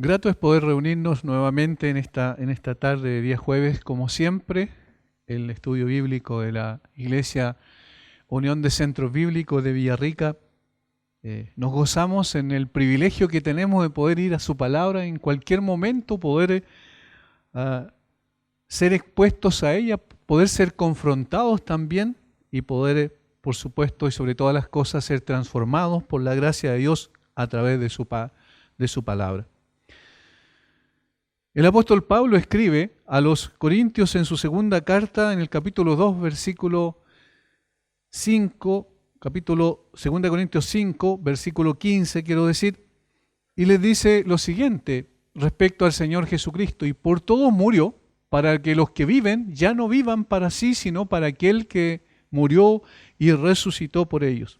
Grato es poder reunirnos nuevamente en esta tarde de día jueves, como siempre, el estudio bíblico de la Iglesia Unión de Centros Bíblicos de Villarrica. Nos gozamos en el privilegio que tenemos de poder ir a su palabra en cualquier momento, poder ser expuestos a ella, poder ser confrontados también y poder, por supuesto, y sobre todas las cosas, ser transformados por la gracia de Dios a través de su palabra. El apóstol Pablo escribe a los Corintios en su segunda carta, en el capítulo 2, versículo 5, capítulo 2 Corintios 5, versículo 15, quiero decir, y les dice lo siguiente respecto al Señor Jesucristo: y por todos murió, para que los que viven ya no vivan para sí, sino para aquel que murió y resucitó por ellos.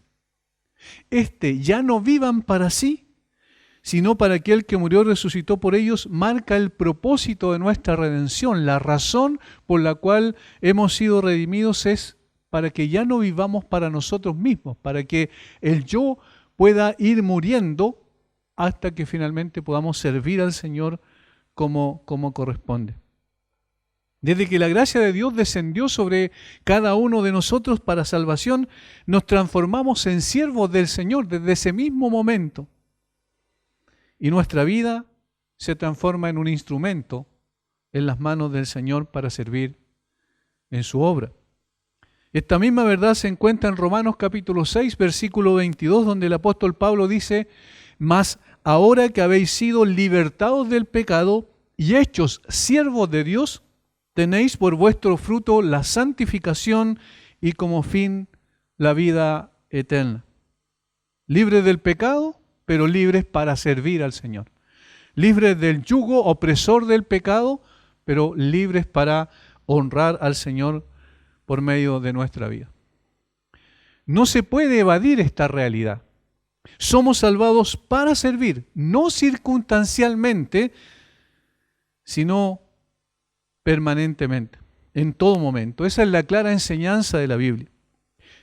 Ya no vivan para sí, sino para aquel que murió y resucitó por ellos, marca el propósito de nuestra redención. La razón por la cual hemos sido redimidos es para que ya no vivamos para nosotros mismos, para que el yo pueda ir muriendo hasta que finalmente podamos servir al Señor como corresponde. Desde que la gracia de Dios descendió sobre cada uno de nosotros para salvación, nos transformamos en siervos del Señor desde ese mismo momento. Y nuestra vida se transforma en un instrumento en las manos del Señor para servir en su obra. Esta misma verdad se encuentra en Romanos capítulo 6, versículo 22, donde el apóstol Pablo dice: mas ahora que habéis sido libertados del pecado y hechos siervos de Dios, tenéis por vuestro fruto la santificación y como fin la vida eterna. Libres del pecado, pero libres para servir al Señor. Libres del yugo opresor del pecado, pero libres para honrar al Señor por medio de nuestra vida. No se puede evadir esta realidad. Somos salvados para servir, no circunstancialmente, sino permanentemente, en todo momento. Esa es la clara enseñanza de la Biblia.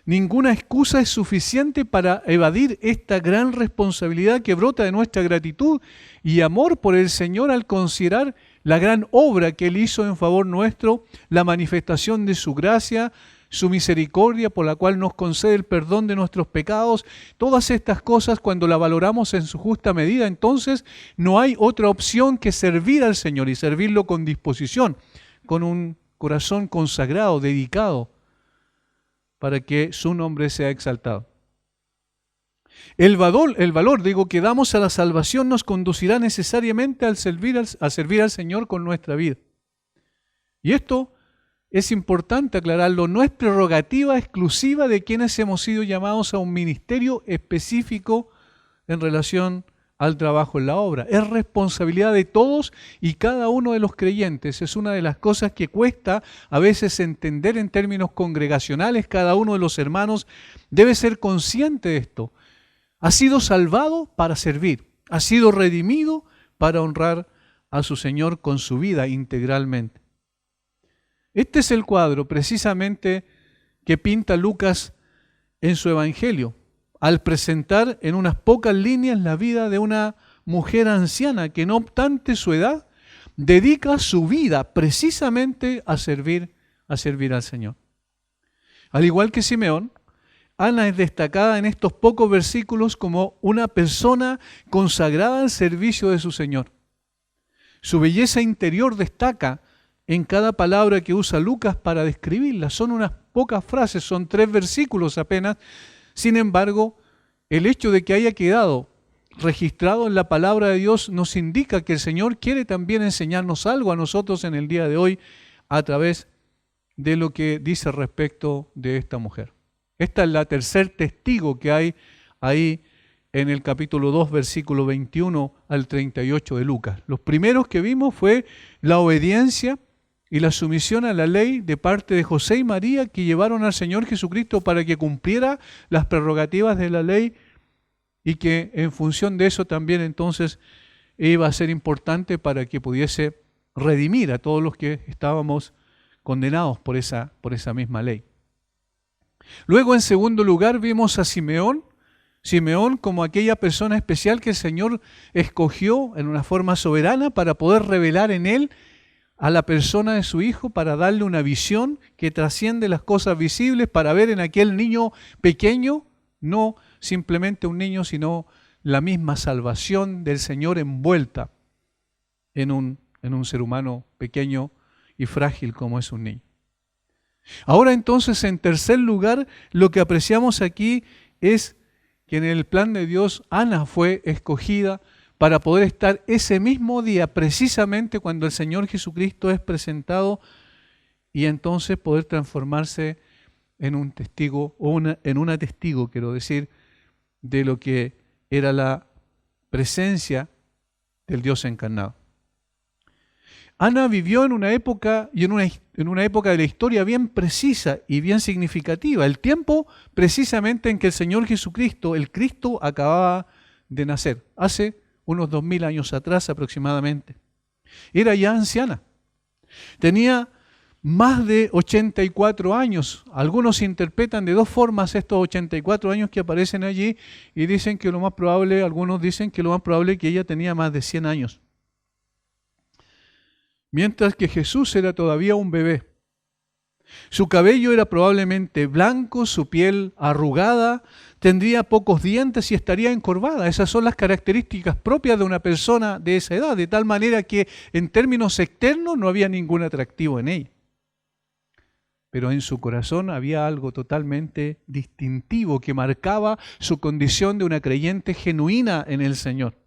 Ninguna excusa es suficiente para evadir esta gran responsabilidad que brota de nuestra gratitud y amor por el Señor al considerar la gran obra que Él hizo en favor nuestro, la manifestación de su gracia, su misericordia por la cual nos concede el perdón de nuestros pecados. Todas estas cosas, cuando las valoramos en su justa medida, entonces no hay otra opción que servir al Señor y servirlo con disposición, con un corazón consagrado, dedicado, para que su nombre sea exaltado. El valor, que damos a la salvación nos conducirá necesariamente a servir al Señor con nuestra vida. Y esto es importante aclararlo, no es prerrogativa exclusiva de quienes hemos sido llamados a un ministerio específico en relación al trabajo en la obra. Es responsabilidad de todos y cada uno de los creyentes. Es una de las cosas que cuesta a veces entender en términos congregacionales. Cada uno de los hermanos debe ser consciente de esto. Ha sido salvado para servir, ha sido redimido para honrar a su Señor con su vida integralmente. Este es el cuadro precisamente que pinta Lucas en su Evangelio, al presentar en unas pocas líneas la vida de una mujer anciana que, no obstante su edad, dedica su vida precisamente a servir al Señor. Al igual que Simeón, Ana es destacada en estos pocos versículos como una persona consagrada al servicio de su Señor. Su belleza interior destaca en cada palabra que usa Lucas para describirla. Son unas pocas frases, son 3 versículos apenas. Sin embargo, el hecho de que haya quedado registrado en la palabra de Dios nos indica que el Señor quiere también enseñarnos algo a nosotros en el día de hoy a través de lo que dice respecto de esta mujer. Esta es la tercer testigo que hay ahí en el capítulo 2, versículo 21 al 38 de Lucas. Los primeros que vimos fue la obediencia y la sumisión a la ley de parte de José y María, que llevaron al Señor Jesucristo para que cumpliera las prerrogativas de la ley y que en función de eso también entonces iba a ser importante para que pudiese redimir a todos los que estábamos condenados por esa misma ley. Luego, en segundo lugar, vimos a Simeón. Simeón como aquella persona especial que el Señor escogió en una forma soberana para poder revelar en él a la persona de su Hijo, para darle una visión que trasciende las cosas visibles, para ver en aquel niño pequeño, no simplemente un niño, sino la misma salvación del Señor envuelta en un ser humano pequeño y frágil como es un niño. Ahora entonces, en tercer lugar, lo que apreciamos aquí es que en el plan de Dios Ana fue escogida para poder estar ese mismo día, precisamente cuando el Señor Jesucristo es presentado, y entonces poder transformarse en un testigo, en una testigo, quiero decir, de lo que era la presencia del Dios encarnado. Ana vivió en una época y en una época de la historia bien precisa y bien significativa, el tiempo precisamente en que el Señor Jesucristo, el Cristo, acababa de nacer, hace unos 2000 años atrás aproximadamente. Era ya anciana, tenía más de 84 años. Algunos interpretan de dos formas estos 84 años que aparecen allí y dicen que lo más probable, algunos dicen que lo más probable es que ella tenía más de 100 años. Mientras que Jesús era todavía un bebé. Su cabello era probablemente blanco, su piel arrugada, tendría pocos dientes y estaría encorvada. Esas son las características propias de una persona de esa edad, de tal manera que en términos externos no había ningún atractivo en ella. Pero en su corazón había algo totalmente distintivo que marcaba su condición de una creyente genuina en el Señor.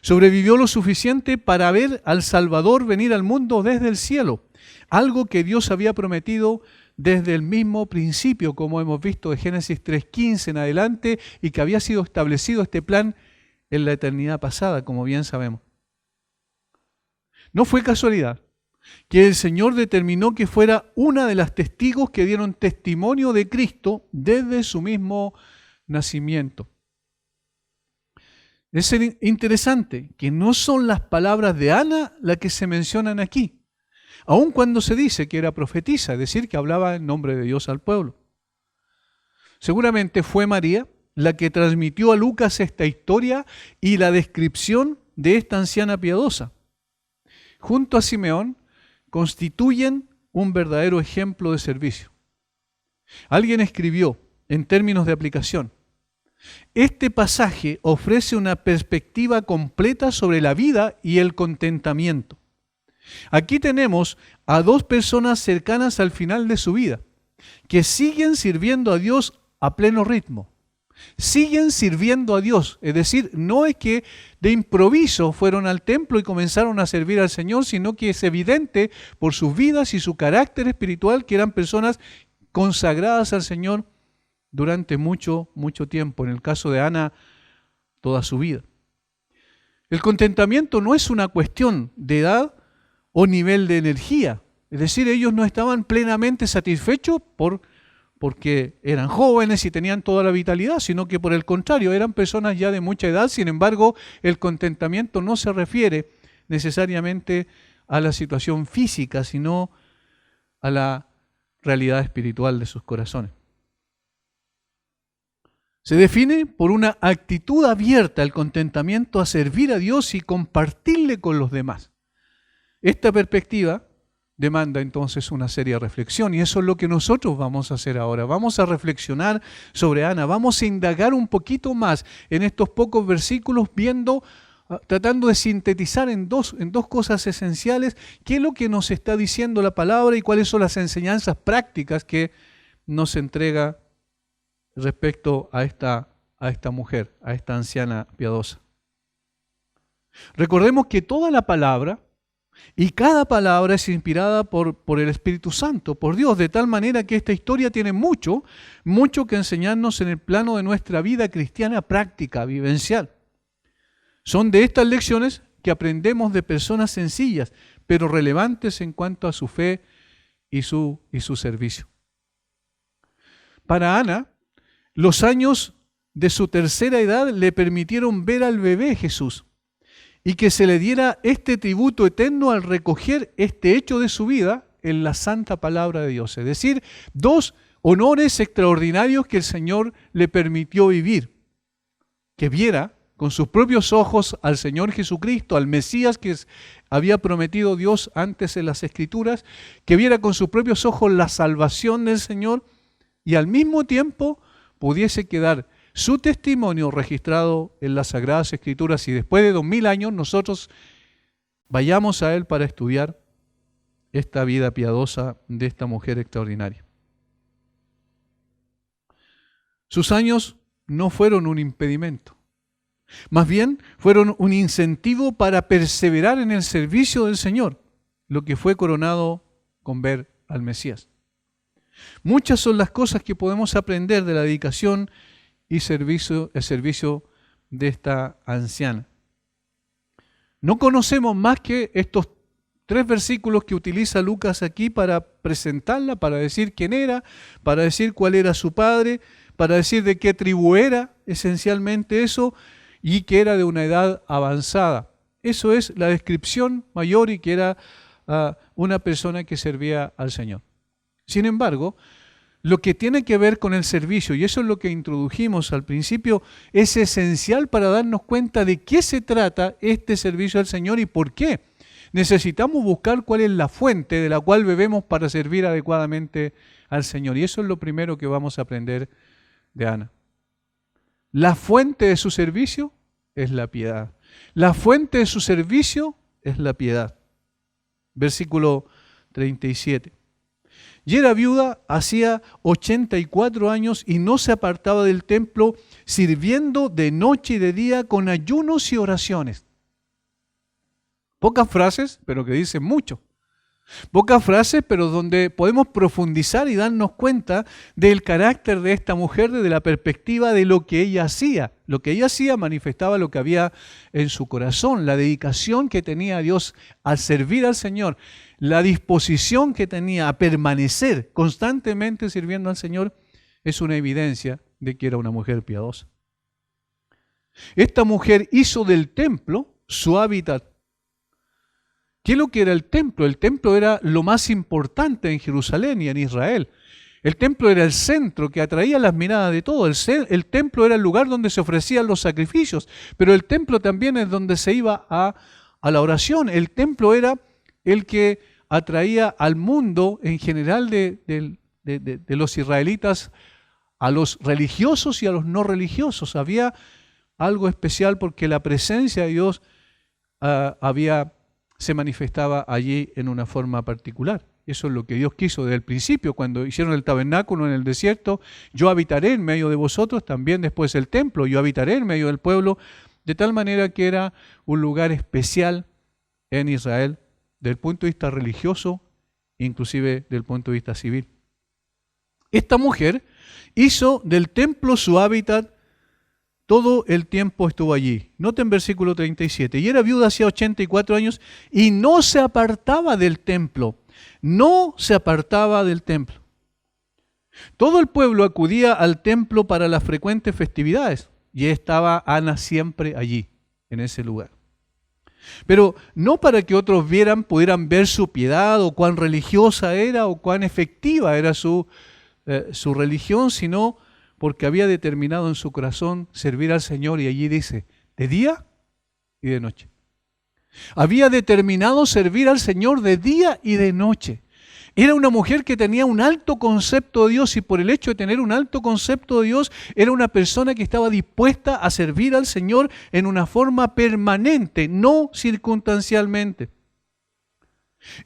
Sobrevivió lo suficiente para ver al Salvador venir al mundo desde el cielo, algo que Dios había prometido desde el mismo principio, como hemos visto de Génesis 3:15 en adelante, y que había sido establecido este plan en la eternidad pasada, como bien sabemos. No fue casualidad que el Señor determinó que fuera una de las testigos que dieron testimonio de Cristo desde su mismo nacimiento. Es interesante que no son las palabras de Ana las que se mencionan aquí, aun cuando se dice que era profetisa, es decir, que hablaba en nombre de Dios al pueblo. Seguramente fue María la que transmitió a Lucas esta historia y la descripción de esta anciana piadosa. Junto a Simeón constituyen un verdadero ejemplo de servicio. Alguien escribió, en términos de aplicación, este pasaje ofrece una perspectiva completa sobre la vida y el contentamiento. Aquí tenemos a dos personas cercanas al final de su vida, que siguen sirviendo a Dios a pleno ritmo. Siguen sirviendo a Dios, es decir, no es que de improviso fueron al templo y comenzaron a servir al Señor, sino que es evidente por sus vidas y su carácter espiritual que eran personas consagradas al Señor durante mucho, mucho tiempo. En el caso de Ana, toda su vida. El contentamiento no es una cuestión de edad o nivel de energía. Es decir, ellos no estaban plenamente satisfechos porque eran jóvenes y tenían toda la vitalidad, sino que por el contrario, eran personas ya de mucha edad. Sin embargo, el contentamiento no se refiere necesariamente a la situación física, sino a la realidad espiritual de sus corazones. Se define por una actitud abierta al contentamiento a servir a Dios y compartirle con los demás. Esta perspectiva demanda entonces una seria reflexión y eso es lo que nosotros vamos a hacer ahora. Vamos a reflexionar sobre Ana, vamos a indagar un poquito más en estos pocos versículos tratando de sintetizar en dos cosas esenciales qué es lo que nos está diciendo la palabra y cuáles son las enseñanzas prácticas que nos entrega respecto a esta mujer, a esta anciana piadosa. Recordemos que toda la palabra y cada palabra es inspirada por el Espíritu Santo, por Dios, de tal manera que esta historia tiene mucho que enseñarnos en el plano de nuestra vida cristiana práctica, vivencial. Son de estas lecciones que aprendemos de personas sencillas, pero relevantes en cuanto a su fe y su servicio. Para Ana, los años de su tercera edad le permitieron ver al bebé Jesús y que se le diera este tributo eterno al recoger este hecho de su vida en la santa palabra de Dios. Es decir, dos honores extraordinarios que el Señor le permitió vivir. Que viera con sus propios ojos al Señor Jesucristo, al Mesías que había prometido Dios antes en las Escrituras, que viera con sus propios ojos la salvación del Señor y al mismo tiempo pudiese quedar su testimonio registrado en las Sagradas Escrituras y después de 2000 años nosotros vayamos a Él para estudiar esta vida piadosa de esta mujer extraordinaria. Sus años no fueron un impedimento, más bien fueron un incentivo para perseverar en el servicio del Señor, lo que fue coronado con ver al Mesías. Muchas son las cosas que podemos aprender de la dedicación y el servicio de esta anciana. No conocemos más que estos 3 versículos que utiliza Lucas aquí para presentarla, para decir quién era, para decir cuál era su padre, para decir de qué tribu era, esencialmente eso, y que era de una edad avanzada. Eso es la descripción mayor y que era una persona que servía al Señor. Sin embargo, lo que tiene que ver con el servicio, y eso es lo que introdujimos al principio, es esencial para darnos cuenta de qué se trata este servicio al Señor y por qué. Necesitamos buscar cuál es la fuente de la cual bebemos para servir adecuadamente al Señor. Y eso es lo primero que vamos a aprender de Ana. La fuente de su servicio es la piedad. La fuente de su servicio es la piedad. Versículo 37. Y era viuda hacía 84 años y no se apartaba del templo, sirviendo de noche y de día con ayunos y oraciones. Pocas frases, pero que dicen mucho. Pocas frases, pero donde podemos profundizar y darnos cuenta del carácter de esta mujer desde la perspectiva de lo que ella hacía. Lo que ella hacía manifestaba lo que había en su corazón, la dedicación que tenía a Dios al servir al Señor, la disposición que tenía a permanecer constantemente sirviendo al Señor, es una evidencia de que era una mujer piadosa. Esta mujer hizo del templo su hábitat. ¿Qué es lo que era el templo? El templo era lo más importante en Jerusalén y en Israel. El templo era el centro que atraía las miradas de todos. El templo era el lugar donde se ofrecían los sacrificios, pero el templo también es donde se iba a la oración. El templo era el que atraía al mundo en general de los israelitas, a los religiosos y a los no religiosos. Había algo especial porque la presencia de Dios se manifestaba allí en una forma particular. Eso es lo que Dios quiso desde el principio, cuando hicieron el tabernáculo en el desierto. Yo habitaré en medio de vosotros, también después el templo, yo habitaré en medio del pueblo, de tal manera que era un lugar especial en Israel, desde el punto de vista religioso, inclusive desde el punto de vista civil. Esta mujer hizo del templo su hábitat. Todo el tiempo estuvo allí. Noten versículo 37. Y era viuda hacía 84 años y no se apartaba del templo. No se apartaba del templo. Todo el pueblo acudía al templo para las frecuentes festividades. Y estaba Ana siempre allí, en ese lugar. Pero no para que otros pudieran ver su piedad o cuán religiosa era o cuán efectiva era su religión, sino porque había determinado en su corazón servir al Señor, y allí dice, de día y de noche. Había determinado servir al Señor de día y de noche. Era una mujer que tenía un alto concepto de Dios, y por el hecho de tener un alto concepto de Dios, era una persona que estaba dispuesta a servir al Señor en una forma permanente, no circunstancialmente.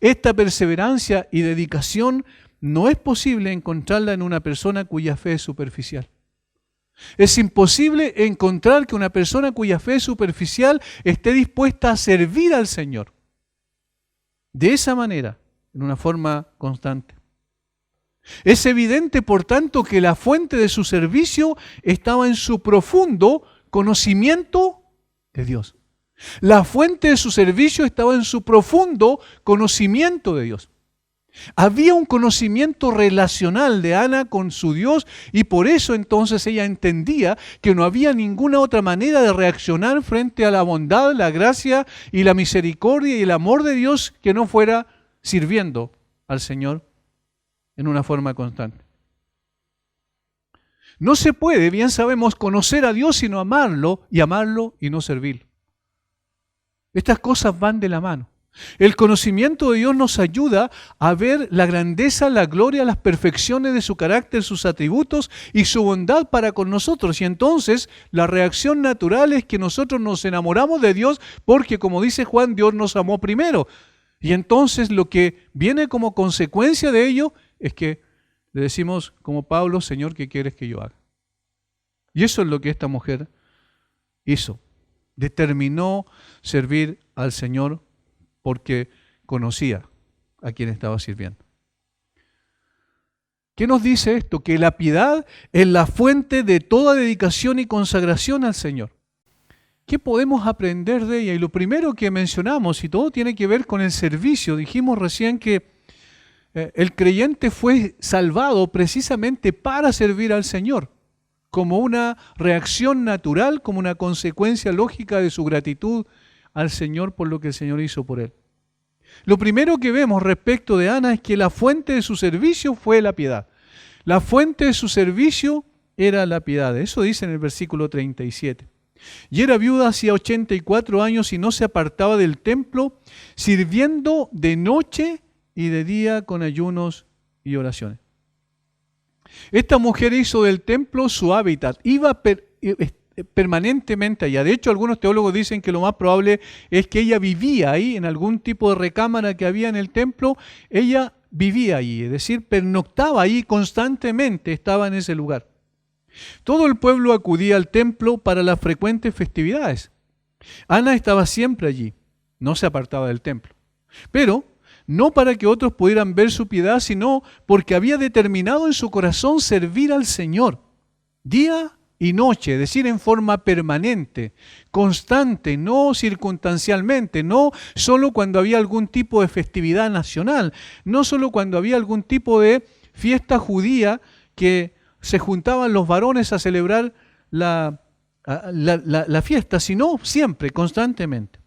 Esta perseverancia y dedicación no es posible encontrarla en una persona cuya fe es superficial. Es imposible encontrar que una persona cuya fe es superficial esté dispuesta a servir al Señor de esa manera, en una forma constante. Es evidente, por tanto, que la fuente de su servicio estaba en su profundo conocimiento de Dios. La fuente de su servicio estaba en su profundo conocimiento de Dios. Había un conocimiento relacional de Ana con su Dios, y por eso entonces ella entendía que no había ninguna otra manera de reaccionar frente a la bondad, la gracia y la misericordia y el amor de Dios que no fuera sirviendo al Señor en una forma constante. No se puede, bien sabemos, conocer a Dios sino amarlo y no servirlo. Estas cosas van de la mano. El conocimiento de Dios nos ayuda a ver la grandeza, la gloria, las perfecciones de su carácter, sus atributos y su bondad para con nosotros. Y entonces la reacción natural es que nosotros nos enamoramos de Dios porque, como dice Juan, Dios nos amó primero. Y entonces lo que viene como consecuencia de ello es que le decimos, como Pablo, Señor, ¿qué quieres que yo haga? Y eso es lo que esta mujer hizo. Determinó servir al Señor porque conocía a quien estaba sirviendo. ¿Qué nos dice esto? Que la piedad es la fuente de toda dedicación y consagración al Señor. ¿Qué podemos aprender de ella? Y lo primero que mencionamos, y todo tiene que ver con el servicio, dijimos recién que el creyente fue salvado precisamente para servir al Señor, como una reacción natural, como una consecuencia lógica de su gratitud al Señor por lo que el Señor hizo por él. Lo primero que vemos respecto de Ana es que la fuente de su servicio fue la piedad. La fuente de su servicio era la piedad. Eso dice en el versículo 37. Y era viuda hacía 84 años y no se apartaba del templo, sirviendo de noche y de día con ayunos y oraciones. Esta mujer hizo del templo su hábitat, iba permanentemente allá. De hecho, algunos teólogos dicen que lo más probable es que ella vivía ahí, en algún tipo de recámara que había en el templo, ella vivía allí, es decir, pernoctaba ahí constantemente, estaba en ese lugar. Todo el pueblo acudía al templo para las frecuentes festividades. Ana estaba siempre allí, no se apartaba del templo. Pero no para que otros pudieran ver su piedad, sino porque había determinado en su corazón servir al Señor, día y noche, es decir, en forma permanente, constante, no circunstancialmente, no solo cuando había algún tipo de festividad nacional, no solo cuando había algún tipo de fiesta judía que se juntaban los varones a celebrar la fiesta, sino siempre, constantemente.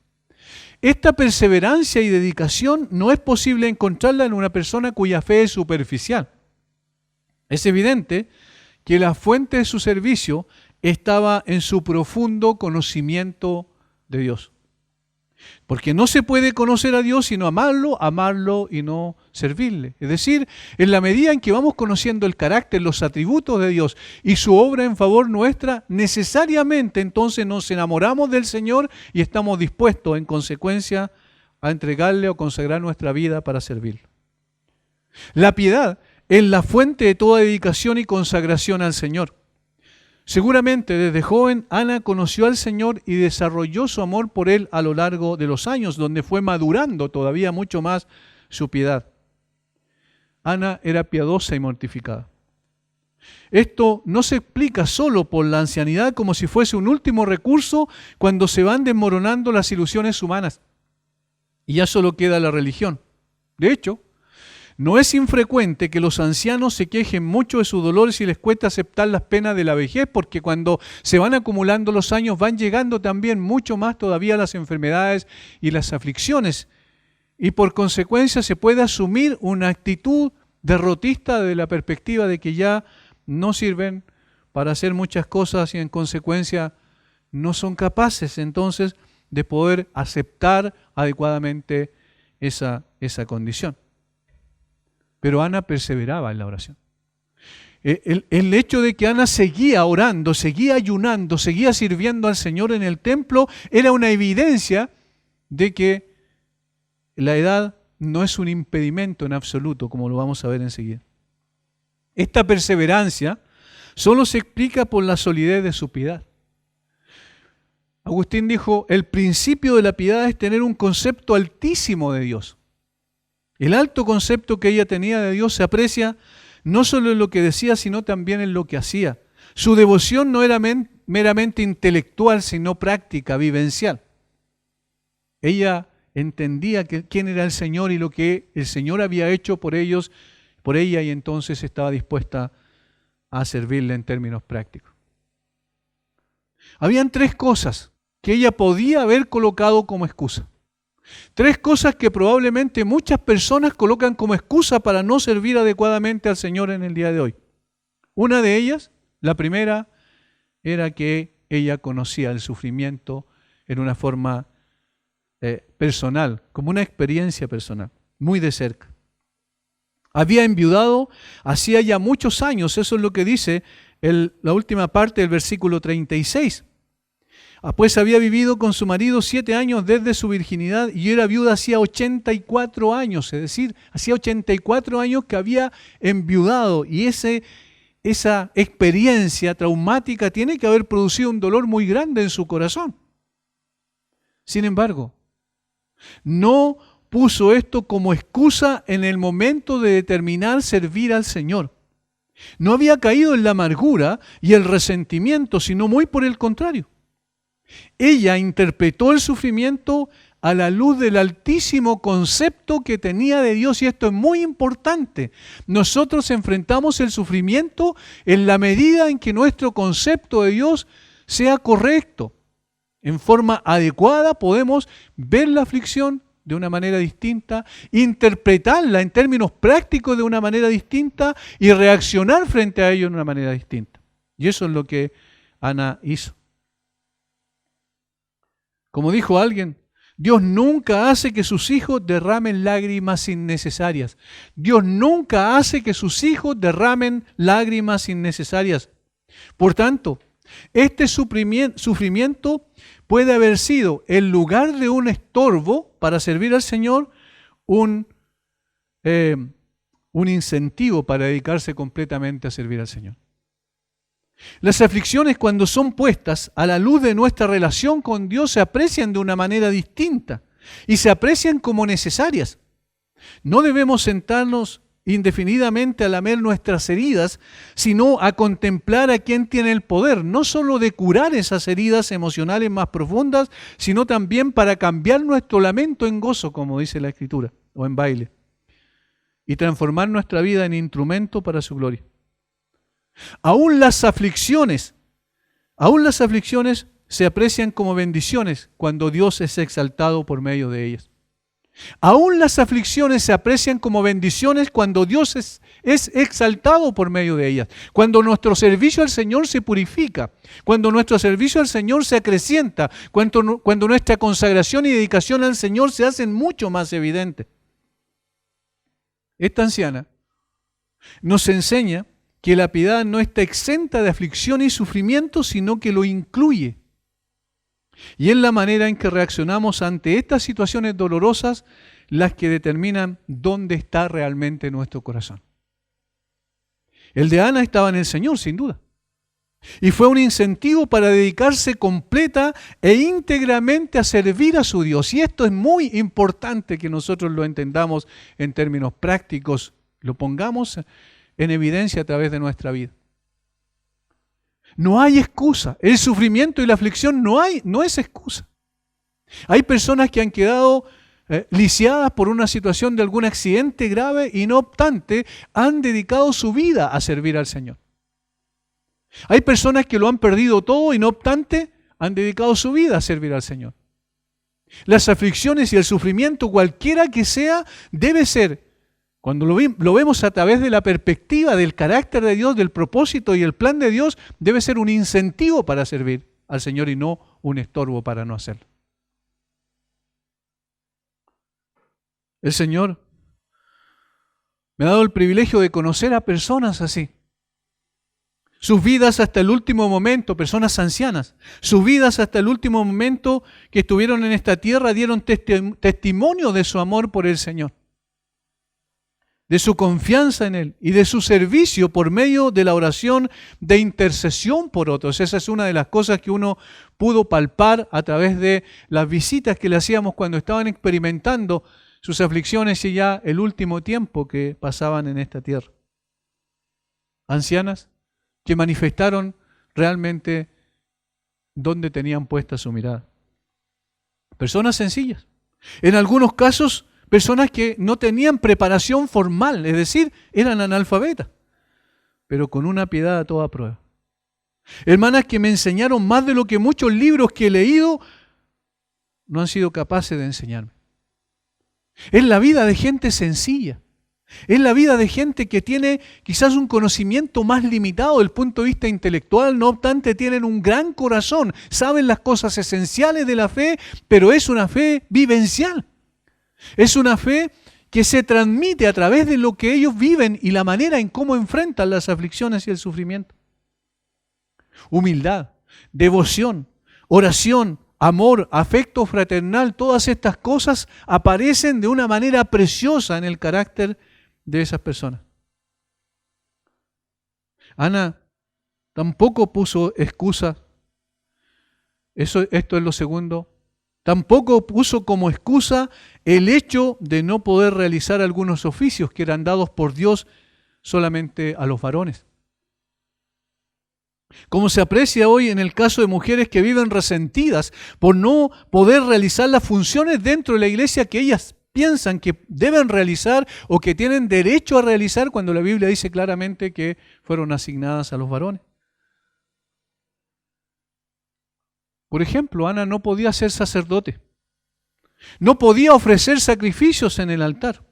Esta perseverancia y dedicación no es posible encontrarla en una persona cuya fe es superficial. Es evidente que la fuente de su servicio estaba en su profundo conocimiento de Dios. Porque no se puede conocer a Dios sino amarlo y no servirle. Es decir, en la medida en que vamos conociendo el carácter, los atributos de Dios y su obra en favor nuestra, necesariamente entonces nos enamoramos del Señor y estamos dispuestos en consecuencia a entregarle o consagrar nuestra vida para servirlo. La piedad es la fuente de toda dedicación y consagración al Señor. Seguramente desde joven Ana conoció al Señor y desarrolló su amor por Él a lo largo de los años, donde fue madurando todavía mucho más su piedad. Ana era piadosa y mortificada. Esto no se explica solo por la ancianidad como si fuese un último recurso cuando se van desmoronando las ilusiones humanas y ya solo queda la religión. De hecho, no es infrecuente que los ancianos se quejen mucho de sus dolores y les cuesta aceptar las penas de la vejez, porque cuando se van acumulando los años van llegando también mucho más todavía las enfermedades y las aflicciones. Y por consecuencia se puede asumir una actitud derrotista de la perspectiva de que ya no sirven para hacer muchas cosas y en consecuencia no son capaces entonces de poder aceptar adecuadamente esa condición. Pero Ana perseveraba en la oración. El hecho de que Ana seguía orando, seguía ayunando, seguía sirviendo al Señor en el templo, era una evidencia de que la edad no es un impedimento en absoluto, como lo vamos a ver enseguida. Esta perseverancia solo se explica por la solidez de su piedad. Agustín dijo, el principio de la piedad es tener un concepto altísimo de Dios. El alto concepto que ella tenía de Dios se aprecia no solo en lo que decía, sino también en lo que hacía. Su devoción no era meramente intelectual, sino práctica, vivencial. Ella entendía quién era el Señor y lo que el Señor había hecho por ellos, por ella, y entonces estaba dispuesta a servirle en términos prácticos. Habían tres cosas que ella podía haber colocado como excusa. Tres cosas que probablemente muchas personas colocan como excusa para no servir adecuadamente al Señor en el día de hoy. Una de ellas La primera era que ella conocía el sufrimiento en una forma personal, como una experiencia personal, muy de cerca. Había enviudado hacía ya muchos años, eso es lo que dice la última parte del versículo 36. Pues había vivido con su marido 7 años desde su virginidad y era viuda hacía 84 años, es decir, hacía 84 años que había enviudado, y esa experiencia traumática tiene que haber producido un dolor muy grande en su corazón. Sin embargo, no puso esto como excusa en el momento de determinar servir al Señor. No había caído en la amargura y el resentimiento, sino muy por el contrario. Ella interpretó el sufrimiento a la luz del altísimo concepto que tenía de Dios, y esto es muy importante. Nosotros enfrentamos el sufrimiento en la medida en que nuestro concepto de Dios sea correcto. En forma adecuada podemos ver la aflicción de una manera distinta, interpretarla en términos prácticos de una manera distinta y reaccionar frente a ello de una manera distinta. Y eso es lo que Ana hizo. Como dijo alguien, Dios nunca hace que sus hijos derramen lágrimas innecesarias. Dios nunca hace que sus hijos derramen lágrimas innecesarias. Por tanto, este sufrimiento puede haber sido, en lugar de un estorbo para servir al Señor, un incentivo para dedicarse completamente a servir al Señor. Las aflicciones, cuando son puestas a la luz de nuestra relación con Dios, se aprecian de una manera distinta y se aprecian como necesarias. No debemos sentarnos indefinidamente a lamer nuestras heridas, sino a contemplar a quien tiene el poder, no solo de curar esas heridas emocionales más profundas, sino también para cambiar nuestro lamento en gozo, como dice la Escritura, o en baile, y transformar nuestra vida en instrumento para su gloria. Aún las aflicciones se aprecian como bendiciones cuando Dios es exaltado por medio de ellas. Aún las aflicciones se aprecian como bendiciones cuando Dios es exaltado por medio de ellas. Cuando nuestro servicio al Señor se purifica, cuando nuestro servicio al Señor se acrecienta, cuando nuestra consagración y dedicación al Señor se hacen mucho más evidentes. Esta anciana nos enseña que la piedad no está exenta de aflicción y sufrimiento, sino que lo incluye. Y es la manera en que reaccionamos ante estas situaciones dolorosas las que determinan dónde está realmente nuestro corazón. El de Ana estaba en el Señor, sin duda. Y fue un incentivo para dedicarse completa e íntegramente a servir a su Dios. Y esto es muy importante que nosotros lo entendamos en términos prácticos, lo pongamos en evidencia a través de nuestra vida. No hay excusa. El sufrimiento y la aflicción no es excusa. Hay personas que han quedado lisiadas por una situación de algún accidente grave y no obstante han dedicado su vida a servir al Señor. Hay personas que lo han perdido todo y no obstante han dedicado su vida a servir al Señor. Las aflicciones y el sufrimiento, cualquiera que sea, debe ser, cuando lo vemos a través de la perspectiva del carácter de Dios, del propósito y el plan de Dios, debe ser un incentivo para servir al Señor y no un estorbo para no hacerlo. El Señor me ha dado el privilegio de conocer a personas así. Sus vidas hasta el último momento, personas ancianas, sus vidas hasta el último momento que estuvieron en esta tierra dieron testimonio de su amor por el Señor, de su confianza en Él y de su servicio por medio de la oración de intercesión por otros. Esa es una de las cosas que uno pudo palpar a través de las visitas que le hacíamos cuando estaban experimentando sus aflicciones y ya el último tiempo que pasaban en esta tierra. Ancianas que manifestaron realmente dónde tenían puesta su mirada. Personas sencillas. En algunos casos, personas que no tenían preparación formal, es decir, eran analfabetas, pero con una piedad a toda prueba. Hermanas que me enseñaron más de lo que muchos libros que he leído no han sido capaces de enseñarme. Es la vida de gente sencilla, Es la vida de gente que tiene quizás un conocimiento más limitado desde el punto de vista intelectual, no obstante tienen un gran corazón, saben las cosas esenciales de la fe, pero es una fe vivencial. Es una fe que se transmite a través de lo que ellos viven y la manera en cómo enfrentan las aflicciones y el sufrimiento. Humildad, devoción, oración, amor, afecto fraternal, todas estas cosas aparecen de una manera preciosa en el carácter de esas personas. Ana tampoco puso excusa. Esto es lo segundo. Tampoco puso como excusa el hecho de no poder realizar algunos oficios que eran dados por Dios solamente a los varones. Como se aprecia hoy en el caso de mujeres que viven resentidas por no poder realizar las funciones dentro de la iglesia que ellas piensan que deben realizar o que tienen derecho a realizar cuando la Biblia dice claramente que fueron asignadas a los varones. Por ejemplo, Ana no podía ser sacerdote. No podía ofrecer sacrificios en el altar,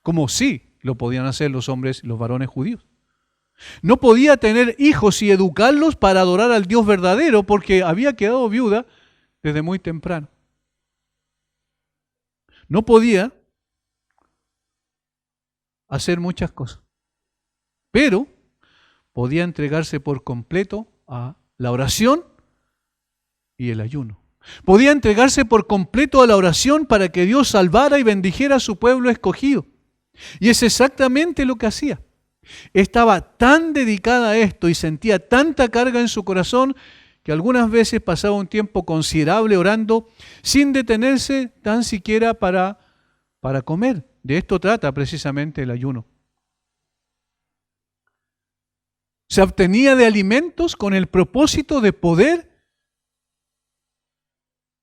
como sí lo podían hacer los hombres y los varones judíos. No podía tener hijos y educarlos para adorar al Dios verdadero porque había quedado viuda desde muy temprano. No podía hacer muchas cosas, pero podía entregarse por completo a la oración y el ayuno. Podía entregarse por completo a la oración para que Dios salvara y bendijera a su pueblo escogido. Y es exactamente lo que hacía. Estaba tan dedicada a esto y sentía tanta carga en su corazón que algunas veces pasaba un tiempo considerable orando sin detenerse tan siquiera para comer. De esto trata precisamente el ayuno. Se abstenía de alimentos con el propósito de poder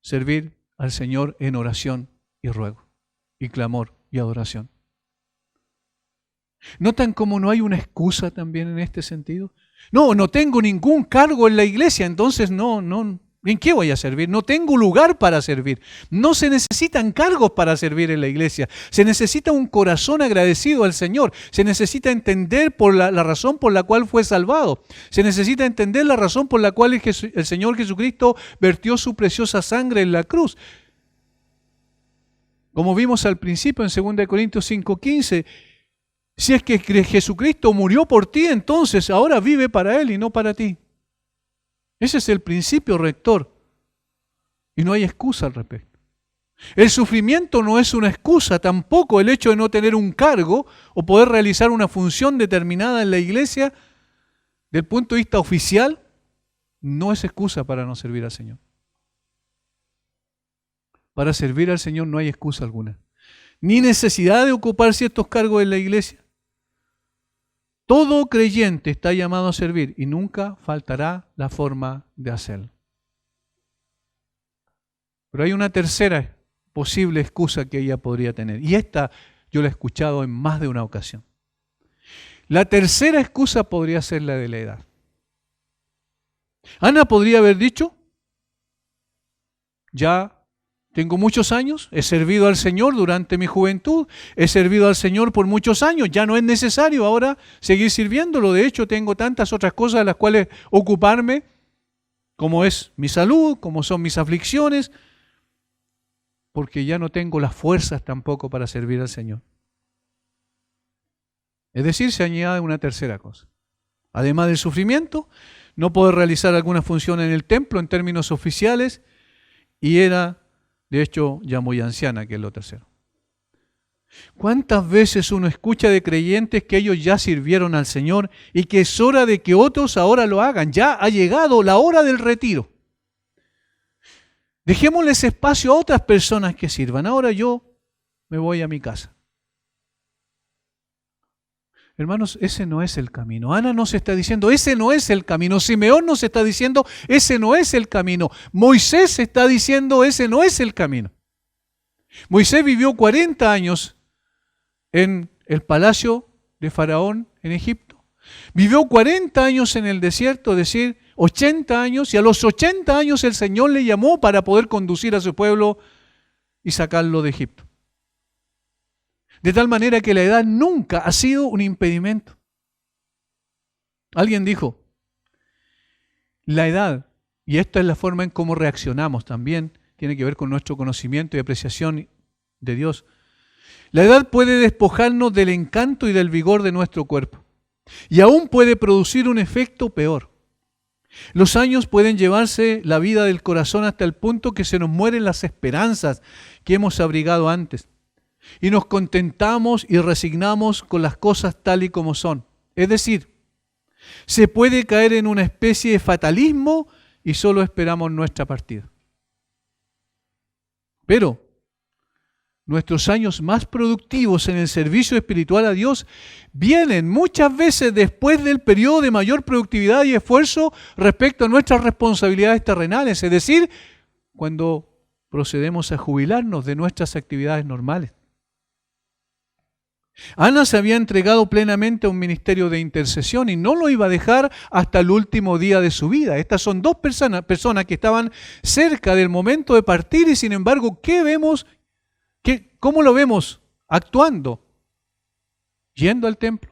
servir al Señor en oración y ruego, y clamor y adoración. ¿Notan cómo no hay una excusa también en este sentido? No tengo ningún cargo en la iglesia, entonces ¿en qué voy a servir? No tengo lugar para servir. No se necesitan cargos para servir en la iglesia. Se necesita un corazón agradecido al Señor. Se necesita entender por la razón por la cual fue salvado. Se necesita entender la razón por la cual el Señor Jesucristo vertió su preciosa sangre en la cruz. Como vimos al principio en 2 Corintios 5:15, si es que Jesucristo murió por ti, entonces ahora vive para Él y no para ti. Ese es el principio rector. Y no hay excusa al respecto. El sufrimiento no es una excusa, tampoco el hecho de no tener un cargo o poder realizar una función determinada en la iglesia, del punto de vista oficial, no es excusa para no servir al Señor. Para servir al Señor no hay excusa alguna. Ni necesidad de ocupar ciertos cargos en la iglesia. Todo creyente está llamado a servir y nunca faltará la forma de hacerlo. Pero hay una tercera posible excusa que ella podría tener. Y esta yo la he escuchado en más de una ocasión. La tercera excusa podría ser la de la edad. Ana podría haber dicho, ya tengo muchos años, he servido al Señor durante mi juventud, he servido al Señor por muchos años, ya no es necesario ahora seguir sirviéndolo. De hecho, tengo tantas otras cosas de las cuales ocuparme, como es mi salud, como son mis aflicciones, porque ya no tengo las fuerzas tampoco para servir al Señor. Es decir, se añade una tercera cosa. Además del sufrimiento, no poder realizar alguna función en el templo en términos oficiales, y era de hecho ya muy anciana, que es lo tercero. ¿Cuántas veces uno escucha de creyentes que ellos ya sirvieron al Señor y que es hora de que otros ahora lo hagan? Ya ha llegado la hora del retiro. Dejémosles espacio a otras personas que sirvan. Ahora yo me voy a mi casa. Hermanos, ese no es el camino. Ana nos está diciendo, ese no es el camino. Simeón nos está diciendo, ese no es el camino. Moisés está diciendo, ese no es el camino. Moisés vivió 40 años en el palacio de Faraón en Egipto. Vivió 40 años en el desierto, es decir, 80 años, y a los 80 años el Señor le llamó para poder conducir a su pueblo y sacarlo de Egipto. De tal manera que la edad nunca ha sido un impedimento. Alguien dijo, la edad, y esta es la forma en cómo reaccionamos también, tiene que ver con nuestro conocimiento y apreciación de Dios. La edad puede despojarnos del encanto y del vigor de nuestro cuerpo. Y aún puede producir un efecto peor. Los años pueden llevarse la vida del corazón hasta el punto que se nos mueren las esperanzas que hemos abrigado antes. Y nos contentamos y resignamos con las cosas tal y como son. Es decir, se puede caer en una especie de fatalismo y solo esperamos nuestra partida. Pero nuestros años más productivos en el servicio espiritual a Dios vienen muchas veces después del periodo de mayor productividad y esfuerzo respecto a nuestras responsabilidades terrenales, es decir, cuando procedemos a jubilarnos de nuestras actividades normales. Ana se había entregado plenamente a un ministerio de intercesión y no lo iba a dejar hasta el último día de su vida. Estas son dos personas que estaban cerca del momento de partir y sin embargo, ¿qué vemos? ¿Cómo lo vemos actuando? Yendo al templo,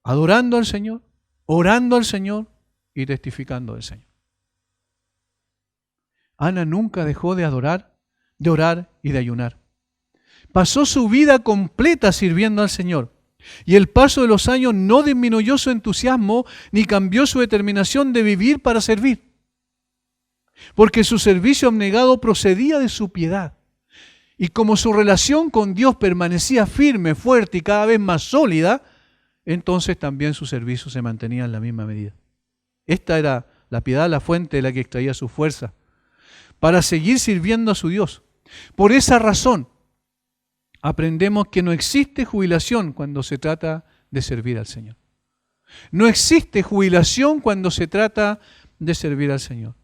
adorando al Señor, orando al Señor y testificando del Señor. Ana nunca dejó de adorar, de orar y de ayunar. Pasó su vida completa sirviendo al Señor. Y el paso de los años no disminuyó su entusiasmo ni cambió su determinación de vivir para servir. Porque su servicio abnegado procedía de su piedad. Y como su relación con Dios permanecía firme, fuerte y cada vez más sólida, entonces también su servicio se mantenía en la misma medida. Esta era la piedad, la fuente de la que extraía su fuerza para seguir sirviendo a su Dios. Por esa razón, aprendemos que no existe jubilación cuando se trata de servir al Señor. No existe jubilación cuando se trata de servir al Señor.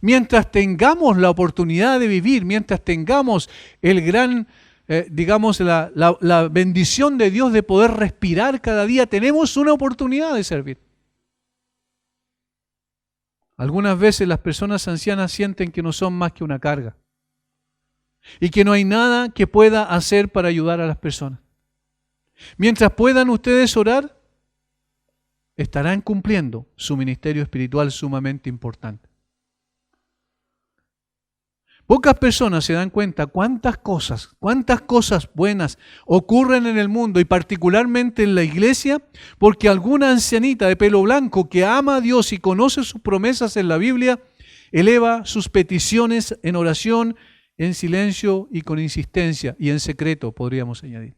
Mientras tengamos la oportunidad de vivir, mientras tengamos el gran, la bendición de Dios de poder respirar cada día, tenemos una oportunidad de servir. Algunas veces las personas ancianas sienten que no son más que una carga y que no hay nada que pueda hacer para ayudar a las personas. Mientras puedan ustedes orar, estarán cumpliendo su ministerio espiritual sumamente importante. Pocas personas se dan cuenta cuántas cosas buenas ocurren en el mundo y particularmente en la iglesia, porque alguna ancianita de pelo blanco que ama a Dios y conoce sus promesas en la Biblia, eleva sus peticiones en oración, en silencio y con insistencia, y en secreto, podríamos añadir,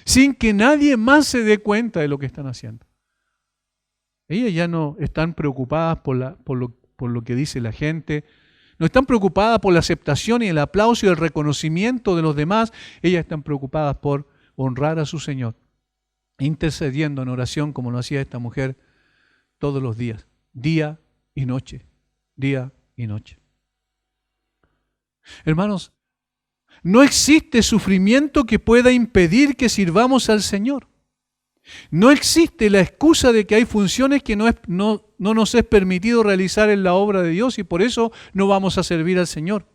sin que nadie más se dé cuenta de lo que están haciendo. Ellas ya no están preocupadas por lo que dice la gente, no están preocupadas por la aceptación y el aplauso y el reconocimiento de los demás. Ellas están preocupadas por honrar a su Señor, intercediendo en oración como lo hacía esta mujer todos los días, día y noche, día y noche. Hermanos, no existe sufrimiento que pueda impedir que sirvamos al Señor. No existe la excusa de que hay funciones que no nos es permitido realizar en la obra de Dios y por eso no vamos a servir al Señor.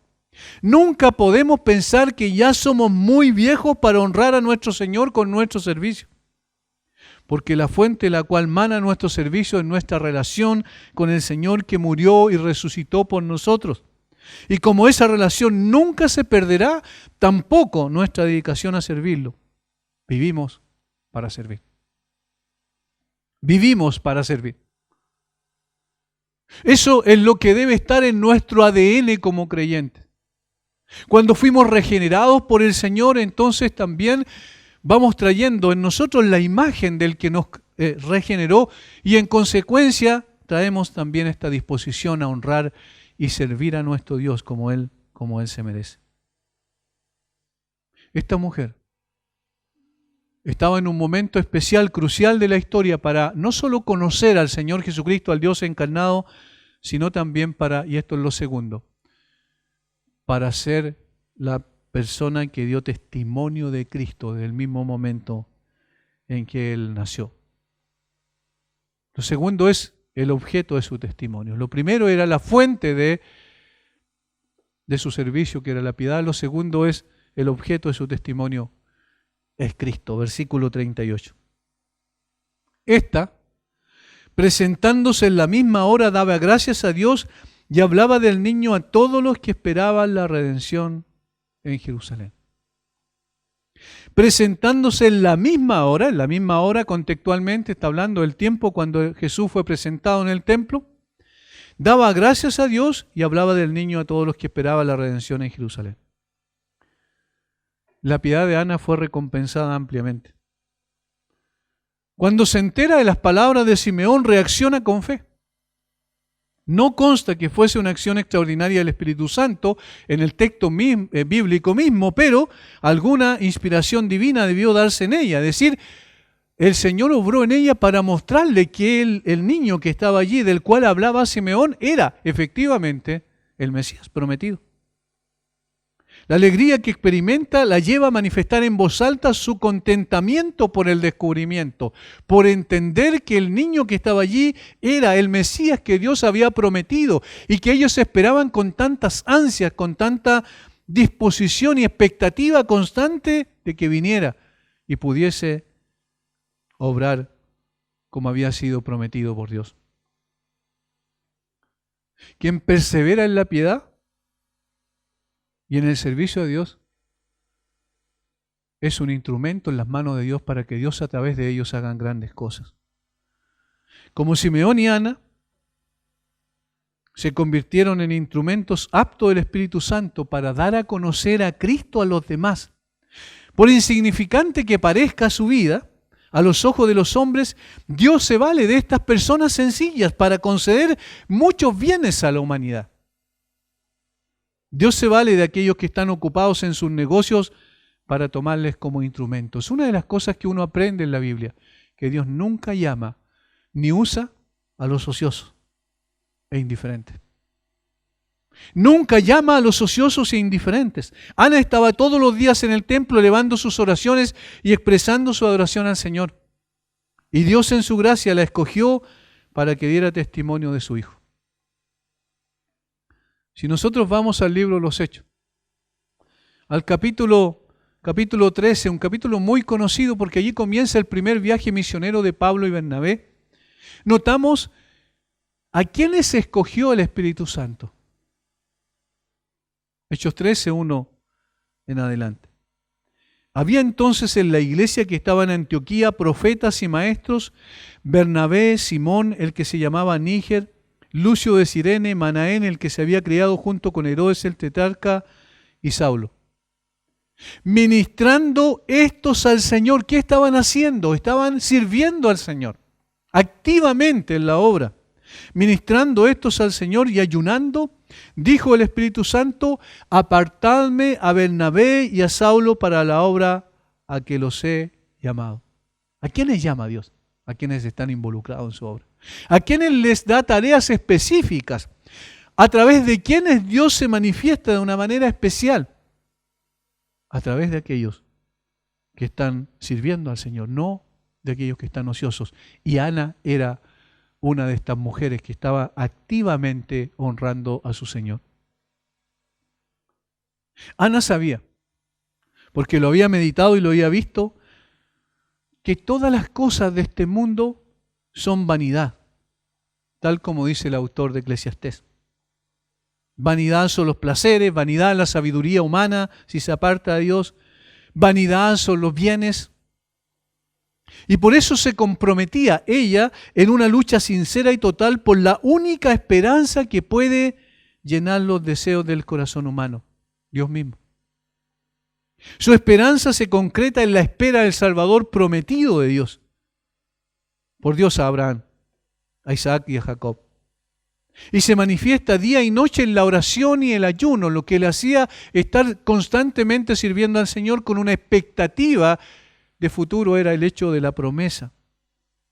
Nunca podemos pensar que ya somos muy viejos para honrar a nuestro Señor con nuestro servicio. Porque la fuente de la cual mana nuestro servicio es nuestra relación con el Señor que murió y resucitó por nosotros. Y como esa relación nunca se perderá, tampoco nuestra dedicación a servirlo. Vivimos para servir. Vivimos para servir. Eso es lo que debe estar en nuestro ADN como creyentes. Cuando fuimos regenerados por el Señor, entonces también vamos trayendo en nosotros la imagen del que nos regeneró y en consecuencia traemos también esta disposición a honrar y servir a nuestro Dios como Él se merece. Esta mujer estaba en un momento especial, crucial de la historia para no solo conocer al Señor Jesucristo, al Dios encarnado, sino también para, y esto es lo segundo, para ser la persona que dio testimonio de Cristo desde el mismo momento en que Él nació. Lo segundo es el objeto de su testimonio. Lo primero era la fuente de su servicio, que era la piedad. Lo segundo es el objeto de su testimonio, es Cristo, versículo 38. Esta, presentándose en la misma hora, daba gracias a Dios y hablaba del niño a todos los que esperaban la redención en Jerusalén. Presentándose en la misma hora contextualmente está hablando del tiempo cuando Jesús fue presentado en el templo, daba gracias a Dios y hablaba del niño a todos los que esperaban la redención en Jerusalén. La piedad de Ana fue recompensada ampliamente. Cuando se entera de las palabras de Simeón, reacciona con fe. No consta que fuese una acción extraordinaria del Espíritu Santo en el texto bíblico mismo, pero alguna inspiración divina debió darse en ella. Es decir, el Señor obró en ella para mostrarle que el niño que estaba allí, del cual hablaba Simeón, era efectivamente el Mesías prometido. La alegría que experimenta la lleva a manifestar en voz alta su contentamiento por el descubrimiento, por entender que el niño que estaba allí era el Mesías que Dios había prometido y que ellos esperaban con tantas ansias, con tanta disposición y expectativa constante de que viniera y pudiese obrar como había sido prometido por Dios. Quien persevera en la piedad y en el servicio de Dios es un instrumento en las manos de Dios para que Dios a través de ellos hagan grandes cosas. Como Simeón y Ana se convirtieron en instrumentos aptos del Espíritu Santo para dar a conocer a Cristo a los demás. Por insignificante que parezca su vida, a los ojos de los hombres, Dios se vale de estas personas sencillas para conceder muchos bienes a la humanidad. Dios se vale de aquellos que están ocupados en sus negocios para tomarles como instrumentos. Una de las cosas que uno aprende en la Biblia, que Dios nunca llama ni usa a los ociosos e indiferentes. Nunca llama a los ociosos e indiferentes. Ana estaba todos los días en el templo elevando sus oraciones y expresando su adoración al Señor. Y Dios en su gracia la escogió para que diera testimonio de su Hijo. Si nosotros vamos al libro de los Hechos, al capítulo 13, un capítulo muy conocido porque allí comienza el primer viaje misionero de Pablo y Bernabé, notamos a quiénes escogió el Espíritu Santo. Hechos 13, 1 en adelante. Había entonces en la iglesia que estaba en Antioquía profetas y maestros, Bernabé, Simón, el que se llamaba Níger, Lucio de Cirene, Manaén, el que se había criado junto con Herodes el tetrarca, y Saulo. Ministrando estos al Señor. ¿Qué estaban haciendo? Estaban sirviendo al Señor, activamente en la obra. Ministrando estos al Señor y ayunando, dijo el Espíritu Santo: apartadme a Bernabé y a Saulo para la obra a que los he llamado. ¿A quiénes llama Dios? A quienes están involucrados en su obra. A quienes les da tareas específicas, a través de quienes Dios se manifiesta de una manera especial, a través de aquellos que están sirviendo al Señor, no de aquellos que están ociosos. Y Ana era una de estas mujeres que estaba activamente honrando a su Señor. Ana sabía, porque lo había meditado y lo había visto, que todas las cosas de este mundo son vanidad, tal como dice el autor de Eclesiastés. Vanidad son los placeres, vanidad la sabiduría humana, si se aparta de Dios, vanidad son los bienes. Y por eso se comprometía ella en una lucha sincera y total por la única esperanza que puede llenar los deseos del corazón humano, Dios mismo. Su esperanza se concreta en la espera del Salvador prometido de Dios, por Dios a Abraham, a Isaac y a Jacob. Y se manifiesta día y noche en la oración y el ayuno, lo que le hacía estar constantemente sirviendo al Señor con una expectativa de futuro era el hecho de la promesa.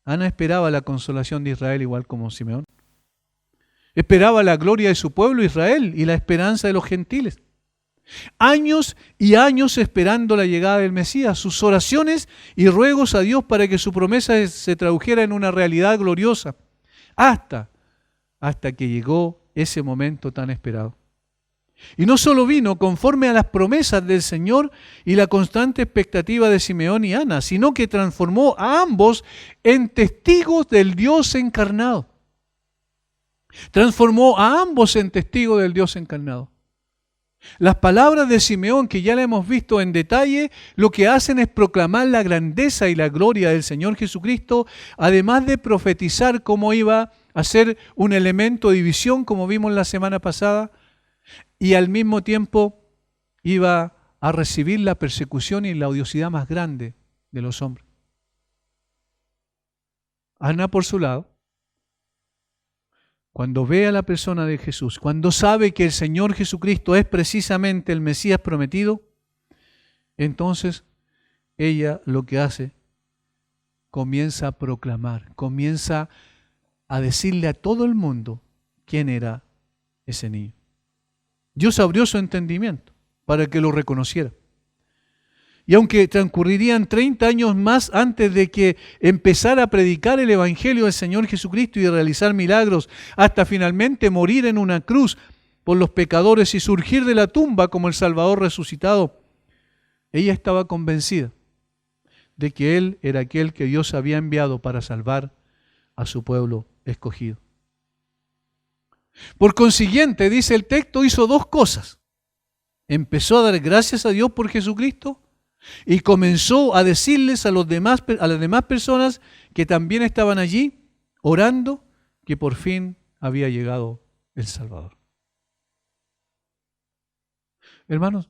Ana esperaba la consolación de Israel igual como Simeón. Esperaba la gloria de su pueblo Israel y la esperanza de los gentiles. Años y años esperando la llegada del Mesías, sus oraciones y ruegos a Dios para que su promesa se tradujera en una realidad gloriosa, hasta que llegó ese momento tan esperado. Y no solo vino conforme a las promesas del Señor y la constante expectativa de Simeón y Ana, sino que transformó a ambos en testigos del Dios encarnado. Transformó a ambos en testigos del Dios encarnado. Las palabras de Simeón, que ya la hemos visto en detalle, lo que hacen es proclamar la grandeza y la gloria del Señor Jesucristo, además de profetizar cómo iba a ser un elemento de división, como vimos la semana pasada, y al mismo tiempo iba a recibir la persecución y la odiosidad más grande de los hombres. Ana, por su lado, cuando ve a la persona de Jesús, cuando sabe que el Señor Jesucristo es precisamente el Mesías prometido, entonces ella lo que hace, comienza a proclamar, comienza a decirle a todo el mundo quién era ese niño. Dios abrió su entendimiento para que lo reconociera. Y aunque transcurrirían 30 años más antes de que empezara a predicar el Evangelio del Señor Jesucristo y realizar milagros, hasta finalmente morir en una cruz por los pecadores y surgir de la tumba como el Salvador resucitado, ella estaba convencida de que Él era aquel que Dios había enviado para salvar a su pueblo escogido. Por consiguiente, dice el texto, hizo dos cosas. Empezó a dar gracias a Dios por Jesucristo y comenzó a decirles a las demás personas que también estaban allí, orando, que por fin había llegado el Salvador. Hermanos,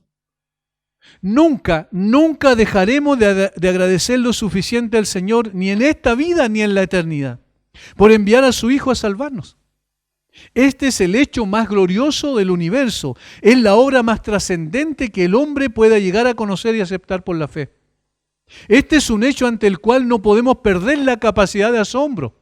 nunca dejaremos de agradecer lo suficiente al Señor, ni en esta vida ni en la eternidad, por enviar a su Hijo a salvarnos. Este es el hecho más glorioso del universo. Es la obra más trascendente que el hombre pueda llegar a conocer y aceptar por la fe. Este es un hecho ante el cual no podemos perder la capacidad de asombro.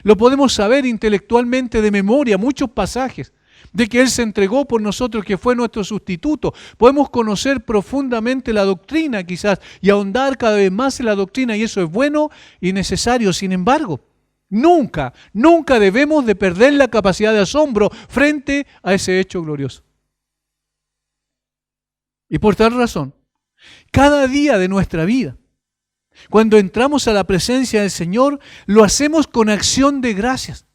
Lo podemos saber intelectualmente de memoria, muchos pasajes, de que Él se entregó por nosotros, que fue nuestro sustituto. Podemos conocer profundamente la doctrina quizás y ahondar cada vez más en la doctrina, y eso es bueno y necesario. Sin embargo, nunca debemos de perder la capacidad de asombro frente a ese hecho glorioso. Y por tal razón, cada día de nuestra vida, cuando entramos a la presencia del Señor, lo hacemos con acción de gracias.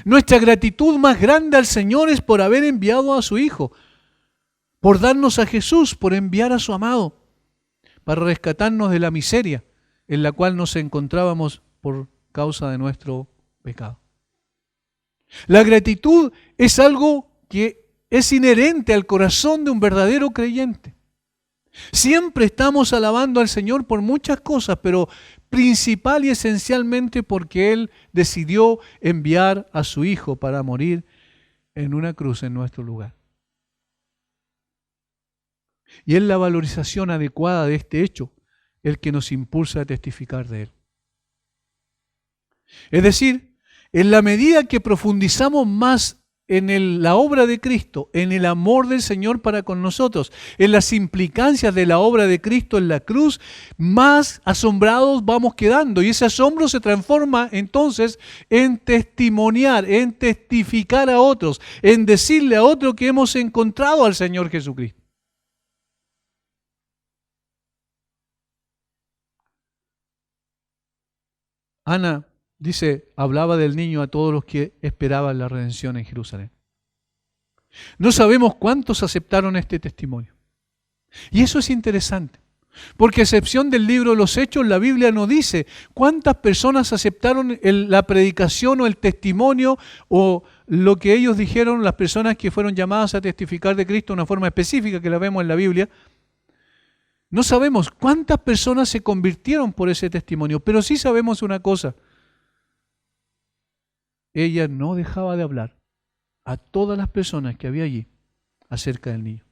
Nuestra gratitud más grande al Señor es por haber enviado a su Hijo, por darnos a Jesús, por enviar a su amado, para rescatarnos de la miseria en la cual nos encontrábamos por causa de nuestro pecado. La gratitud es algo que es inherente al corazón de un verdadero creyente. Siempre estamos alabando al Señor por muchas cosas, pero principal y esencialmente porque Él decidió enviar a su Hijo para morir en una cruz en nuestro lugar. Y es la valorización adecuada de este hecho el que nos impulsa a testificar de Él. Es decir, en la medida que profundizamos más en la obra de Cristo, en el amor del Señor para con nosotros, en las implicancias de la obra de Cristo en la cruz, más asombrados vamos quedando. Y ese asombro se transforma entonces en testimoniar, en testificar a otros, en decirle a otro que hemos encontrado al Señor Jesucristo. Ana dice, hablaba del niño a todos los que esperaban la redención en Jerusalén. No sabemos cuántos aceptaron este testimonio. Y eso es interesante, porque a excepción del libro de los Hechos, la Biblia no dice cuántas personas aceptaron la predicación o el testimonio o lo que ellos dijeron, las personas que fueron llamadas a testificar de Cristo de una forma específica que la vemos en la Biblia. No sabemos cuántas personas se convirtieron por ese testimonio, pero sí sabemos una cosa. Ella no dejaba de hablar a todas las personas que había allí acerca del niño.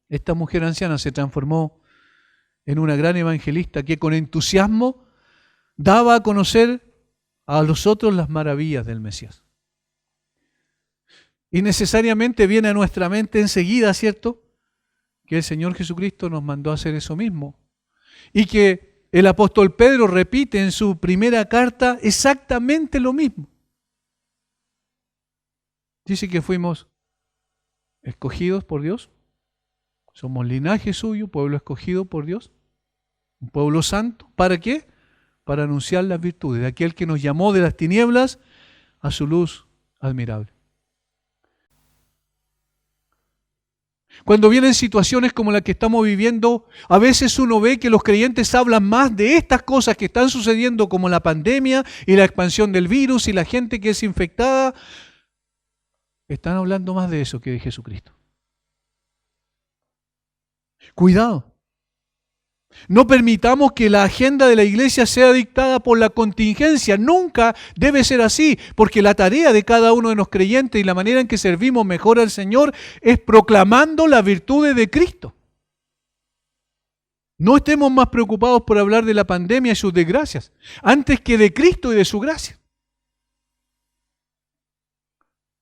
Esta mujer anciana se transformó en una gran evangelista que con entusiasmo daba a conocer a los otros las maravillas del Mesías. Y necesariamente viene a nuestra mente enseguida, ¿cierto?, que el Señor Jesucristo nos mandó a hacer eso mismo. Y que el apóstol Pedro repite en su primera carta exactamente lo mismo. Dice que fuimos escogidos por Dios. Somos linaje suyo, pueblo escogido por Dios. Un pueblo santo. ¿Para qué? Para anunciar las virtudes de aquel que nos llamó de las tinieblas a su luz admirable. Cuando vienen situaciones como la que estamos viviendo, a veces uno ve que los creyentes hablan más de estas cosas que están sucediendo, como la pandemia y la expansión del virus y la gente que es infectada. Están hablando más de eso que de Jesucristo. Cuidado. No permitamos que la agenda de la iglesia sea dictada por la contingencia. Nunca debe ser así, porque la tarea de cada uno de los creyentes y la manera en que servimos mejor al Señor es proclamando las virtudes de Cristo. No estemos más preocupados por hablar de la pandemia y sus desgracias, antes que de Cristo y de su gracia.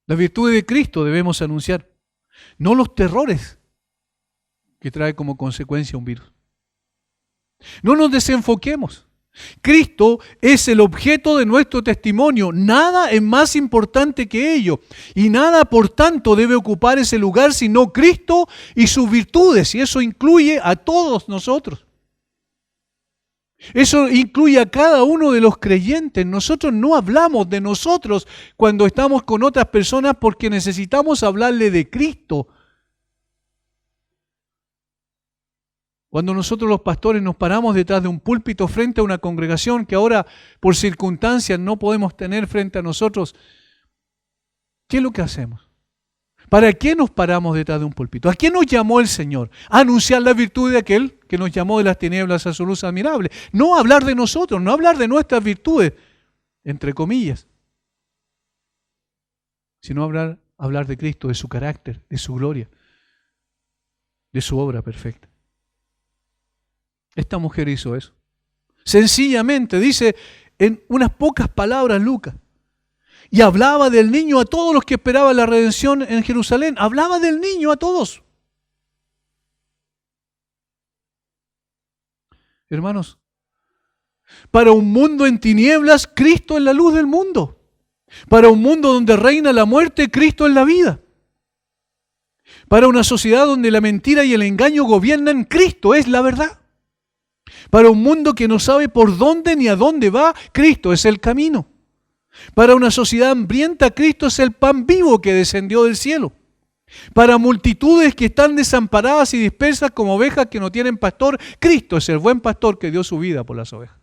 Las virtudes de Cristo debemos anunciar, no los terrores que trae como consecuencia un virus. No nos desenfoquemos. Cristo es el objeto de nuestro testimonio. Nada es más importante que ello. Y nada, por tanto, debe ocupar ese lugar sino Cristo y sus virtudes. Y eso incluye a todos nosotros. Eso incluye a cada uno de los creyentes. Nosotros no hablamos de nosotros cuando estamos con otras personas porque necesitamos hablarle de Cristo. Cuando nosotros los pastores nos paramos detrás de un púlpito frente a una congregación que ahora por circunstancias no podemos tener frente a nosotros, ¿qué es lo que hacemos? ¿Para qué nos paramos detrás de un púlpito? ¿A qué nos llamó el Señor? A anunciar la virtud de aquel que nos llamó de las tinieblas a su luz admirable. No hablar de nosotros, no hablar de nuestras virtudes, entre comillas, sino hablar de Cristo, de su carácter, de su gloria, de su obra perfecta. Esta mujer hizo eso. Sencillamente, dice en unas pocas palabras Lucas, y hablaba del niño a todos los que esperaban la redención en Jerusalén. Hablaba del niño a todos. Hermanos, para un mundo en tinieblas, Cristo es la luz del mundo. Para un mundo donde reina la muerte, Cristo es la vida. Para una sociedad donde la mentira y el engaño gobiernan, Cristo es la verdad. Para un mundo que no sabe por dónde ni a dónde va, Cristo es el camino. Para una sociedad hambrienta, Cristo es el pan vivo que descendió del cielo. Para multitudes que están desamparadas y dispersas como ovejas que no tienen pastor, Cristo es el buen pastor que dio su vida por las ovejas.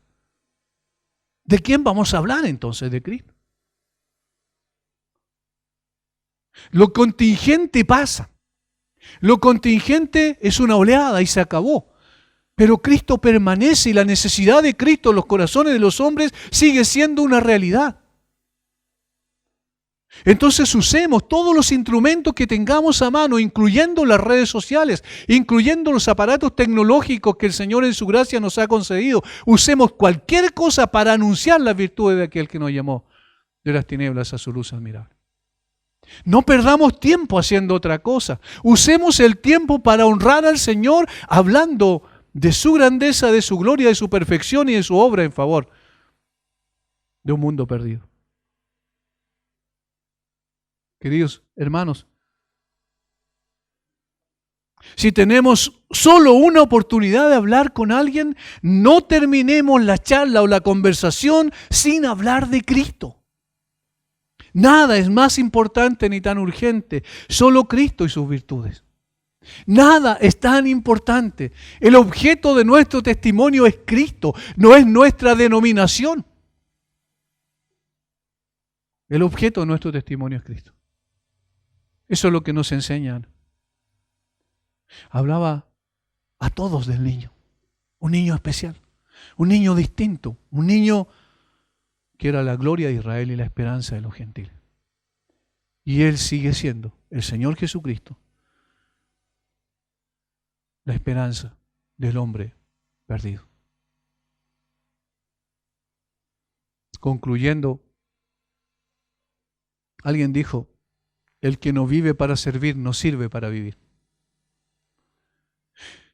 ¿De quién vamos a hablar entonces? De Cristo. Lo contingente pasa. Lo contingente es una oleada y se acabó. Pero Cristo permanece y la necesidad de Cristo en los corazones de los hombres sigue siendo una realidad. Entonces usemos todos los instrumentos que tengamos a mano, incluyendo las redes sociales, incluyendo los aparatos tecnológicos que el Señor en su gracia nos ha concedido. Usemos cualquier cosa para anunciar las virtudes de aquel que nos llamó de las tinieblas a su luz admirable. No perdamos tiempo haciendo otra cosa. Usemos el tiempo para honrar al Señor hablando de su grandeza, de su gloria, de su perfección y de su obra en favor de un mundo perdido. Queridos hermanos, si tenemos solo una oportunidad de hablar con alguien, no terminemos la charla o la conversación sin hablar de Cristo. Nada es más importante ni tan urgente, solo Cristo y sus virtudes. Nada es tan importante. El objeto de nuestro testimonio es Cristo, no es nuestra denominación. El objeto de nuestro testimonio es Cristo. Eso es lo que nos enseñan. Hablaba a todos del niño, un niño especial, un niño distinto, un niño que era la gloria de Israel y la esperanza de los gentiles. Y Él sigue siendo el Señor Jesucristo, la esperanza del hombre perdido. Concluyendo, alguien dijo, el que no vive para servir no sirve para vivir.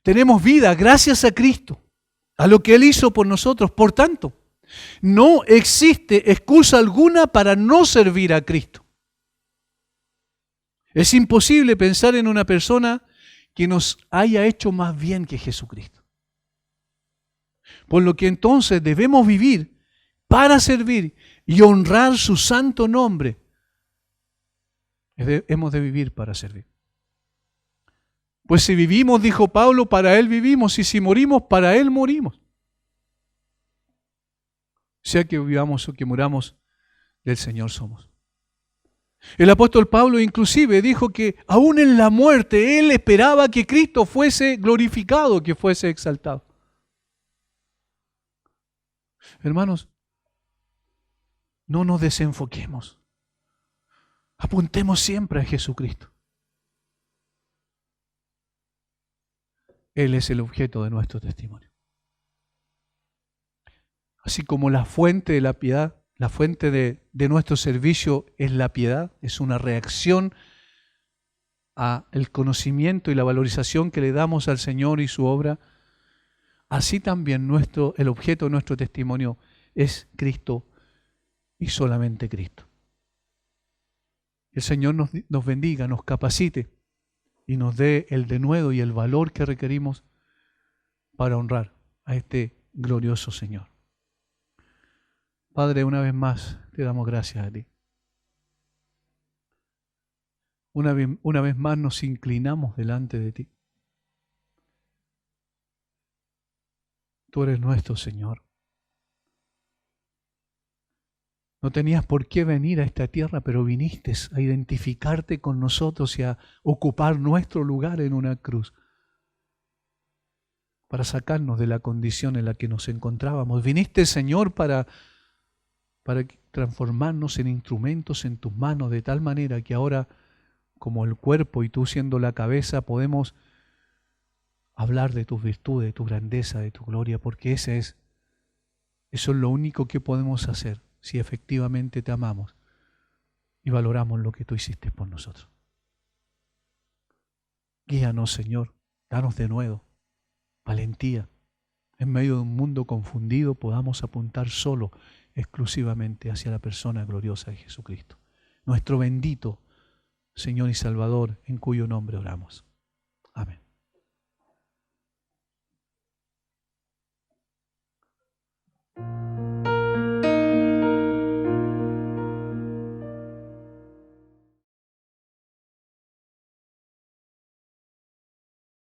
Tenemos vida gracias a Cristo, a lo que Él hizo por nosotros. Por tanto, no existe excusa alguna para no servir a Cristo. Es imposible pensar en una persona que nos haya hecho más bien que Jesucristo. Por lo que entonces debemos vivir para servir y honrar su santo nombre. Hemos de vivir para servir. Pues si vivimos, dijo Pablo, para Él vivimos, y si morimos, para Él morimos. Sea que vivamos o que muramos, del Señor somos. El apóstol Pablo inclusive dijo que aún en la muerte él esperaba que Cristo fuese glorificado, que fuese exaltado. Hermanos, no nos desenfoquemos. Apuntemos siempre a Jesucristo. Él es el objeto de nuestro testimonio. Así como la fuente de la piedad, la fuente de nuestro servicio es la piedad, es una reacción al conocimiento y la valorización que le damos al Señor y su obra. Así también el objeto de nuestro testimonio es Cristo y solamente Cristo. El Señor nos bendiga, nos capacite y nos dé el denuedo y el valor que requerimos para honrar a este glorioso Señor. Padre, una vez más te damos gracias a ti. Una vez más nos inclinamos delante de ti. Tú eres nuestro Señor. No tenías por qué venir a esta tierra, pero viniste a identificarte con nosotros y a ocupar nuestro lugar en una cruz para sacarnos de la condición en la que nos encontrábamos. Viniste, Señor, para transformarnos en instrumentos en tus manos, de tal manera que ahora, como el cuerpo y tú siendo la cabeza, podemos hablar de tus virtudes, de tu grandeza, de tu gloria, porque eso es lo único que podemos hacer si efectivamente te amamos y valoramos lo que tú hiciste por nosotros. Guíanos, Señor, danos de nuevo valentía. En medio de un mundo confundido podamos apuntar solo, exclusivamente hacia la persona gloriosa de Jesucristo, nuestro bendito Señor y Salvador, en cuyo nombre oramos. Amén.